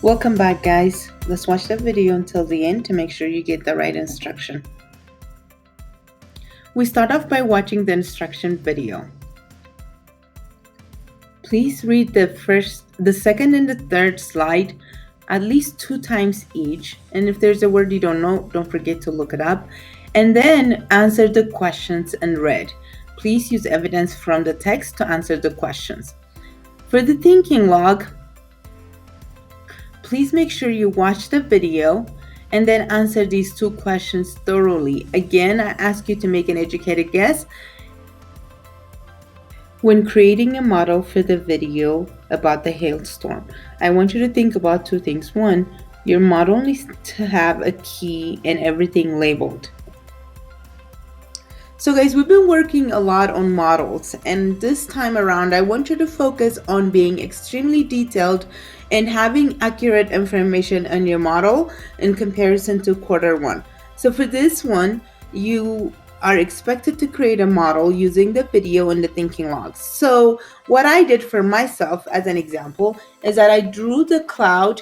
Welcome back, guys. Let's watch the video until the end to make sure you get the right instruction. We start off by watching the instruction video. Please read the second and the third slide at least 2 times each. And if there's a word you don't know, don't forget to look it up. And then answer the questions in red. Please use evidence from the text to answer the questions. For the thinking log, please make sure you watch the video and then answer these 2 questions thoroughly. Again, I ask you to make an educated guess. When creating a model for the video about the hailstorm, I want you to think about 2 things. 1, your model needs to have a key and everything labeled. So guys, we've been working a lot on models, and this time around I want you to focus on being extremely detailed and having accurate information on your model in comparison to quarter 1. So for this one, you are expected to create a model using the video and the thinking logs. So what I did for myself as an example is that I drew the cloud,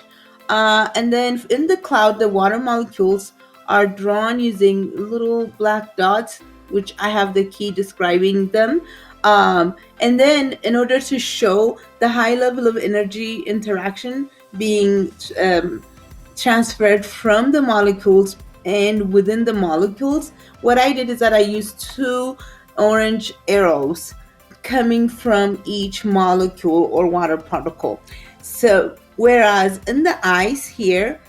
and then in the cloud the water molecules are drawn using little black dots, which I have the key describing them. And then in order to show the high level of energy interaction being transferred from the molecules and within the molecules, what I did is that I used 2 orange arrows coming from each molecule or water particle. So whereas in the ice here,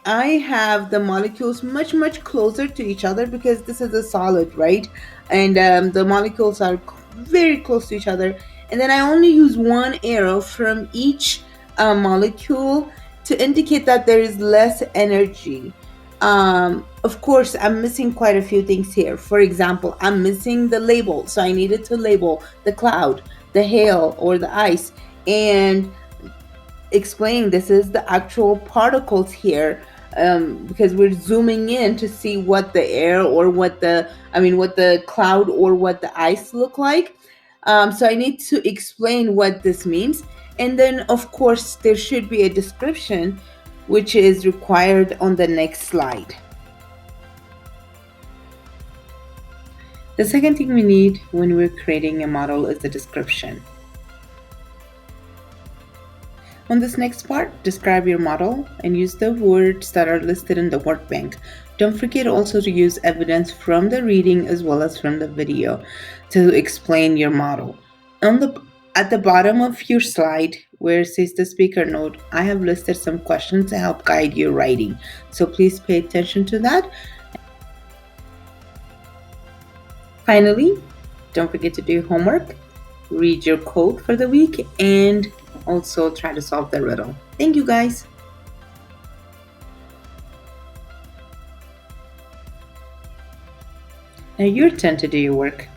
I have the molecules much closer to each other because this is a solid, right? And the molecules are very close to each other. And then I only use 1 arrow from each molecule to indicate that there is less energy. Of course, I'm missing quite a few things here. For example, I'm missing the label. So I needed to label the cloud, the hail, or the ice, and explain this is the actual particles here, because we're zooming in to see what the air or what the cloud or what the ice look like. So I need to explain what this means. And then of course there should be a description, which is required on the next slide. The second thing we need when we're creating a model is the description. On this next part, describe your model and use the words that are listed in the workbank. Don't forget also to use evidence from the reading as well as from the video to explain your model. At the bottom of your slide where it says the speaker note, I have listed some questions to help guide your writing. So please pay attention to that. Finally, don't forget to do your homework, read your code for the week, and also try to solve the riddle. Thank you, guys. Now your turn to do your work.